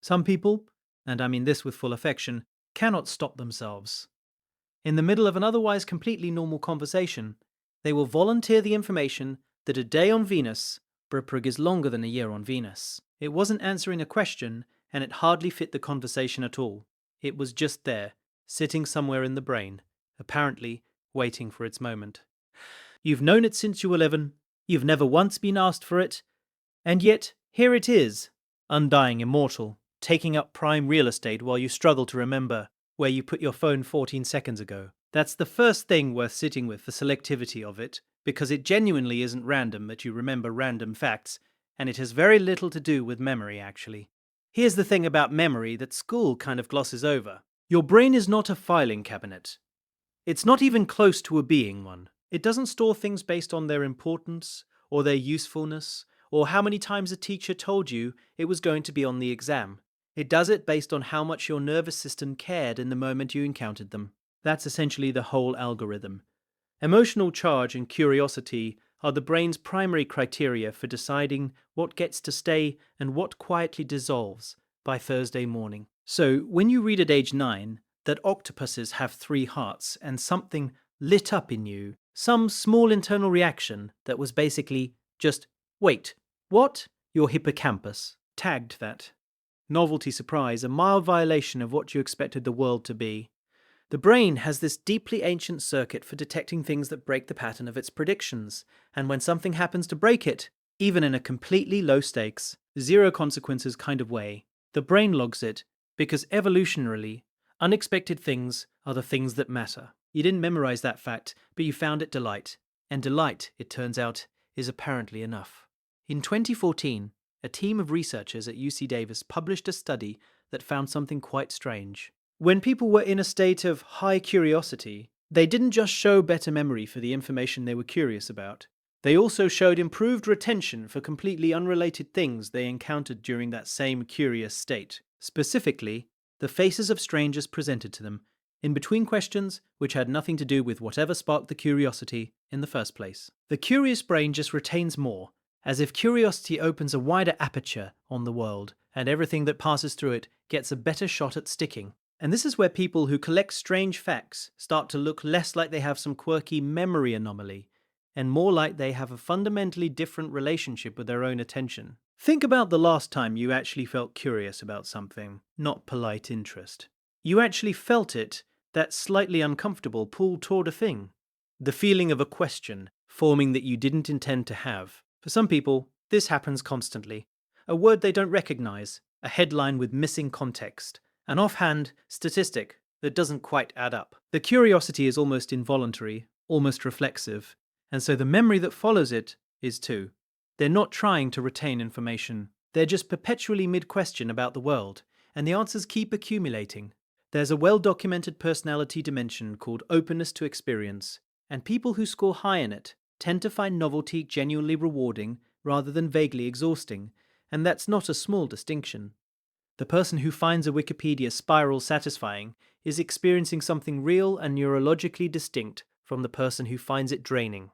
Some people, and I mean this with full affection, cannot stop themselves. In the middle of an otherwise completely normal conversation, they will volunteer the information that a day on Venus, Briprig, is longer than a year on Venus. It wasn't answering a question, and it hardly fit the conversation at all. It was just there, sitting somewhere in the brain, apparently waiting for its moment. You've known it since you were 11, you've never once been asked for it, and yet here it is, undying, immortal, taking up prime real estate while you struggle to remember where you put your phone 14 seconds ago. That's the first thing worth sitting with, the selectivity of it, because it genuinely isn't random that you remember random facts, and it has very little to do with memory, actually. Here's the thing about memory that school kind of glosses over. Your brain is not a filing cabinet. It's not even close to a being one. It doesn't store things based on their importance, or their usefulness, or how many times a teacher told you it was going to be on the exam. It does it based on how much your nervous system cared in the moment you encountered them. That's essentially the whole algorithm. Emotional charge and curiosity are the brain's primary criteria for deciding what gets to stay and what quietly dissolves by Thursday morning. So, when you read at age 9 that octopuses have 3 hearts and something lit up in you, some small internal reaction that was basically just, wait, what? Your hippocampus tagged that. Novelty, surprise, a mild violation of what you expected the world to be. The brain has this deeply ancient circuit for detecting things that break the pattern of its predictions, and when something happens to break it, even in a completely low stakes, zero consequences kind of way, the brain logs it, because evolutionarily, unexpected things are the things that matter. You didn't memorize that fact, but you found it delight, and delight, it turns out, is apparently enough. In 2014, a team of researchers at UC Davis published a study that found something quite strange. When people were in a state of high curiosity, they didn't just show better memory for the information they were curious about. They also showed improved retention for completely unrelated things they encountered during that same curious state. Specifically, the faces of strangers presented to them, in between questions which had nothing to do with whatever sparked the curiosity in the first place. The curious brain just retains more, as if curiosity opens a wider aperture on the world, and everything that passes through it gets a better shot at sticking. And this is where people who collect strange facts start to look less like they have some quirky memory anomaly, and more like they have a fundamentally different relationship with their own attention. Think about the last time you actually felt curious about something, not polite interest. You actually felt it, that slightly uncomfortable pull toward a thing. The feeling of a question forming that you didn't intend to have. For some people, this happens constantly. A word they don't recognize, a headline with missing context, an offhand statistic that doesn't quite add up. The curiosity is almost involuntary, almost reflexive, and so the memory that follows it is too. They're not trying to retain information. They're just perpetually mid-question about the world, and the answers keep accumulating. There's a well-documented personality dimension called openness to experience, and people who score high in it tend to find novelty genuinely rewarding rather than vaguely exhausting, and that's not a small distinction. The person who finds a Wikipedia spiral satisfying is experiencing something real and neurologically distinct from the person who finds it draining.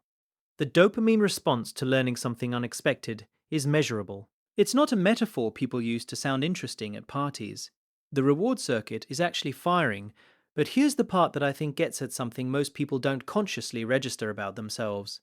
The dopamine response to learning something unexpected is measurable. It's not a metaphor people use to sound interesting at parties. The reward circuit is actually firing, but here's the part that I think gets at something most people don't consciously register about themselves.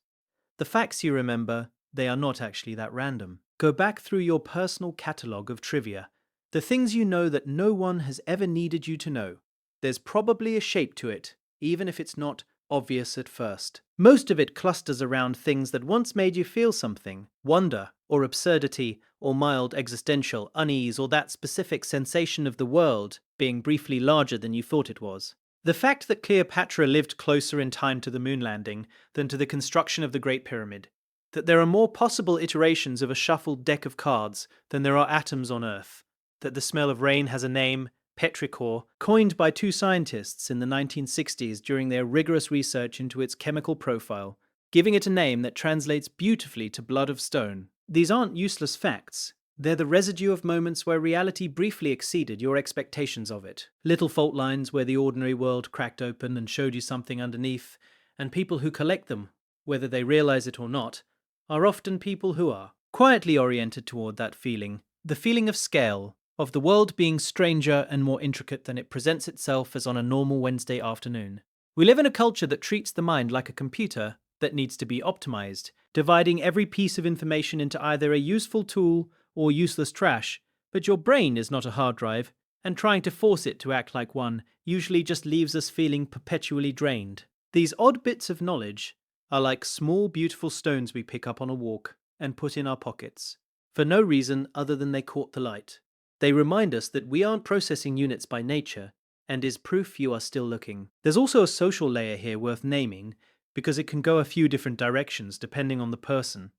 The facts you remember, they are not actually that random. Go back through your personal catalogue of trivia, the things you know that no one has ever needed you to know. There's probably a shape to it, even if it's not obvious at first. Most of it clusters around things that once made you feel something, wonder, or absurdity, or mild existential unease, or that specific sensation of the world being briefly larger than you thought it was. The fact that Cleopatra lived closer in time to the moon landing than to the construction of the Great Pyramid, that there are more possible iterations of a shuffled deck of cards than there are atoms on Earth, that the smell of rain has a name, petrichor, coined by 2 scientists in the 1960s during their rigorous research into its chemical profile, giving it a name that translates beautifully to blood of stone. These aren't useless facts. They're the residue of moments where reality briefly exceeded your expectations of it. Little fault lines where the ordinary world cracked open and showed you something underneath, and people who collect them, whether they realize it or not, are often people who are quietly oriented toward that feeling, the feeling of scale, of the world being stranger and more intricate than it presents itself as on a normal Wednesday afternoon. We live in a culture that treats the mind like a computer that needs to be optimized, dividing every piece of information into either a useful tool or useless trash. But your brain is not a hard drive, and trying to force it to act like one usually just leaves us feeling perpetually drained. These odd bits of knowledge are like small, beautiful stones we pick up on a walk and put in our pockets, for no reason other than they caught the light. They remind us that we aren't processing units by nature, and is proof you are still looking. There's also a social layer here worth naming, because it can go a few different directions depending on the person.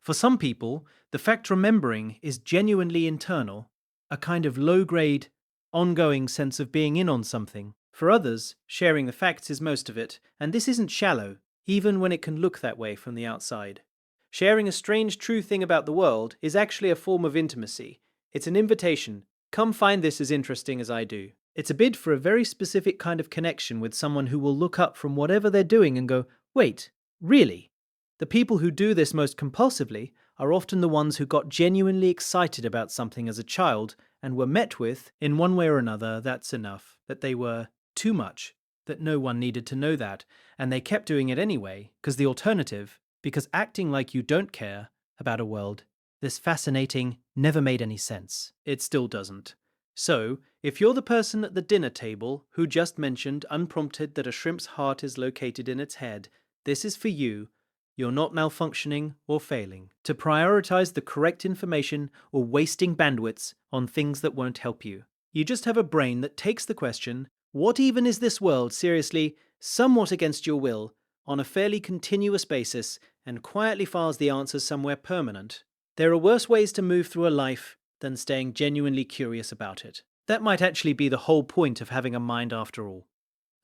For some people, the fact remembering is genuinely internal, a kind of low-grade, ongoing sense of being in on something. For others, sharing the facts is most of it, and this isn't shallow, even when it can look that way from the outside. Sharing a strange true thing about the world is actually a form of intimacy. It's an invitation. Come find this as interesting as I do. It's a bid for a very specific kind of connection with someone who will look up from whatever they're doing and go, wait, really? The people who do this most compulsively are often the ones who got genuinely excited about something as a child and were met with, in one way or another, that's enough, that they were too much, that no one needed to know that, and they kept doing it anyway, because acting like you don't care about a world this fascinating never made any sense. It still doesn't. So, if you're the person at the dinner table who just mentioned unprompted that a shrimp's heart is located in its head, this is for you. You're not malfunctioning or failing to prioritize the correct information or wasting bandwidths on things that won't help you. You just have a brain that takes the question, what even is this world, seriously, somewhat against your will, on a fairly continuous basis, and quietly files the answers somewhere permanent. There are worse ways to move through a life than staying genuinely curious about it. That might actually be the whole point of having a mind after all.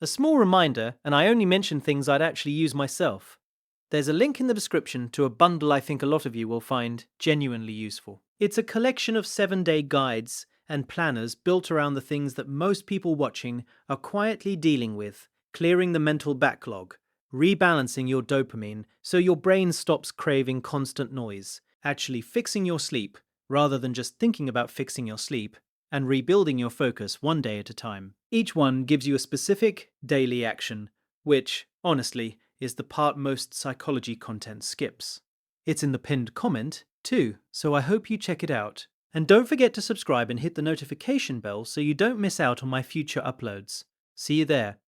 A small reminder, and I only mention things I'd actually use myself. There's a link in the description to a bundle I think a lot of you will find genuinely useful. It's a collection of 7-day guides and planners built around the things that most people watching are quietly dealing with, clearing the mental backlog, rebalancing your dopamine so your brain stops craving constant noise, actually fixing your sleep rather than just thinking about fixing your sleep, and rebuilding your focus one day at a time. Each one gives you a specific daily action, which, honestly, is the part most psychology content skips. It's in the pinned comment, too, so I hope you check it out. And don't forget to subscribe and hit the notification bell so you don't miss out on my future uploads. See you there.